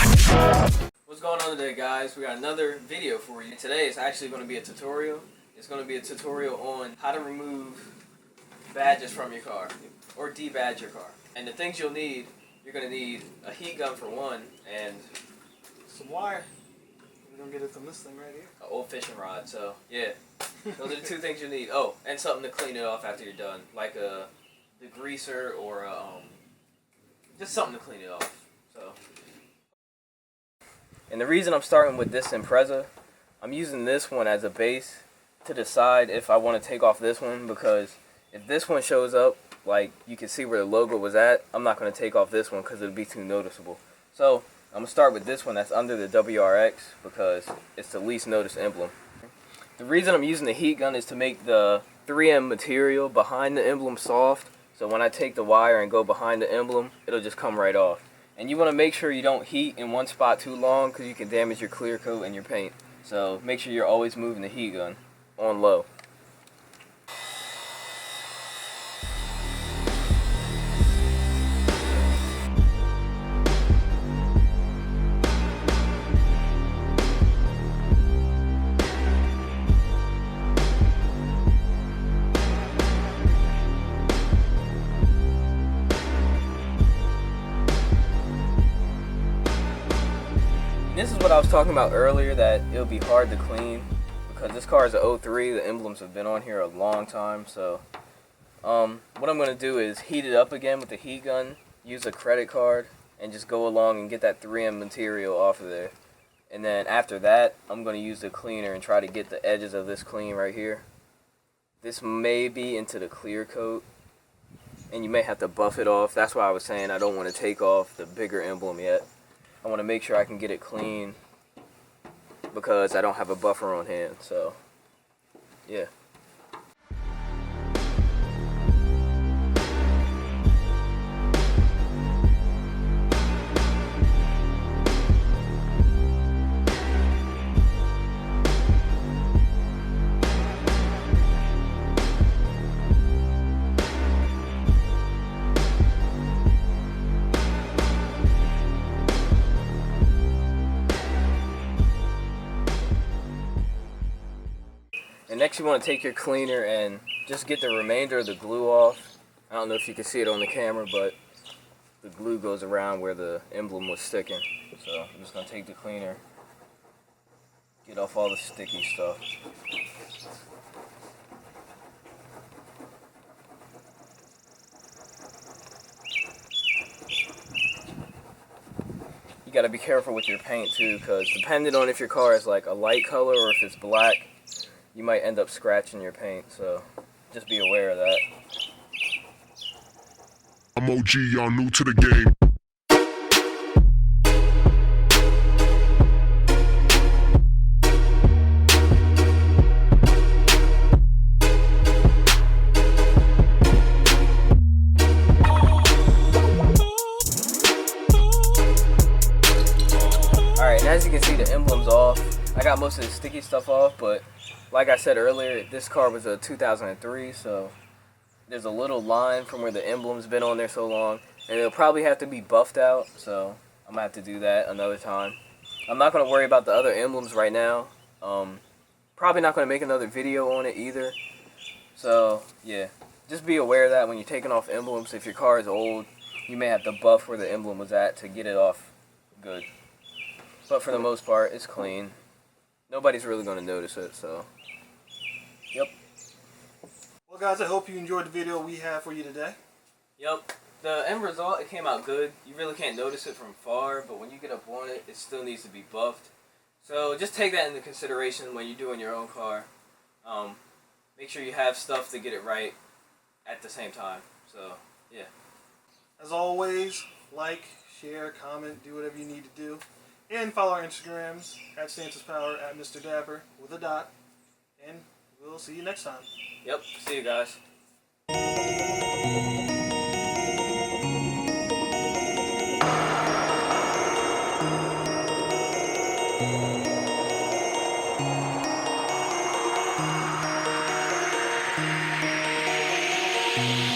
What's going on today, guys? We got another video for you. Today is actually going to be a tutorial. It's going to be a tutorial on how to remove badges from your car or debadge your car. And the things you'll need, you're going to need a heat gun for one and some wire. We're going to get it from this thing right here. an old fishing rod. So yeah, those are the two things you need. Oh, and something to clean it off after you're done, like a degreaser or just something to clean it off. So. And the reason I'm starting with this Impreza, I'm using this one as a base to decide if I want to take off this one, because if this one shows up, like you can see where the logo was at, I'm not going to take off this one because it'll be too noticeable. So I'm going to start with this one that's under the WRX because it's the least noticed emblem. The reason I'm using the heat gun is to make the 3M material behind the emblem soft, so when I take the wire and go behind the emblem, it'll just come right off. And you want to make sure you don't heat in one spot too long because you can damage your clear coat and your paint. So make sure you're always moving the heat gun on low. This is what I was talking about earlier, that it'll be hard to clean because this car is a 03. The emblems have been on here a long time. So what I'm going to do is heat it up again with the heat gun, use a credit card, and just go along and get that 3M material off of there. And then after that, I'm going to use the cleaner and try to get the edges of this clean right here. This may be into the clear coat, and you may have to buff it off. That's why I was saying I don't want to take off the bigger emblem yet. I want to make sure I can get it clean because I don't have a buffer on hand. So, yeah. And next you want to take your cleaner and just get the remainder of the glue off. I don't know if you can see it on the camera, but the glue goes around where the emblem was sticking. So I'm just going to take the cleaner, get off all the sticky stuff. You got to be careful with your paint too, because depending on if your car is like a light color or if it's black, you might end up scratching your paint, so just be aware of that. I'm OG, y'all new to the game. Alright, and as you can see, the emblem's off. I got most of the sticky stuff off, but like I said earlier, this car was a 2003, so there's a little line from where the emblem's been on there so long, and it'll probably have to be buffed out, so I'm gonna have to do that another time. I'm not gonna worry about the other emblems right now. Probably not gonna make another video on it either. So yeah, just be aware that when you're taking off emblems, if your car is old, you may have to buff where the emblem was at to get it off good. But for the most part, it's clean. Nobody's really gonna notice it, so. Yep. Well, guys, I hope you enjoyed the video we have for you today. Yep. The end result, it came out good. You really can't notice it from far, but when you get up on it, it still needs to be buffed. So just take that into consideration when you're doing your own car. Make sure you have stuff to get it right at the same time. So, yeah. As always, like, share, comment, do whatever you need to do. And follow our Instagrams at SantasPower, at Mr. Dapper with a dot. And we'll see you next time. Yep. See you guys. Yeah.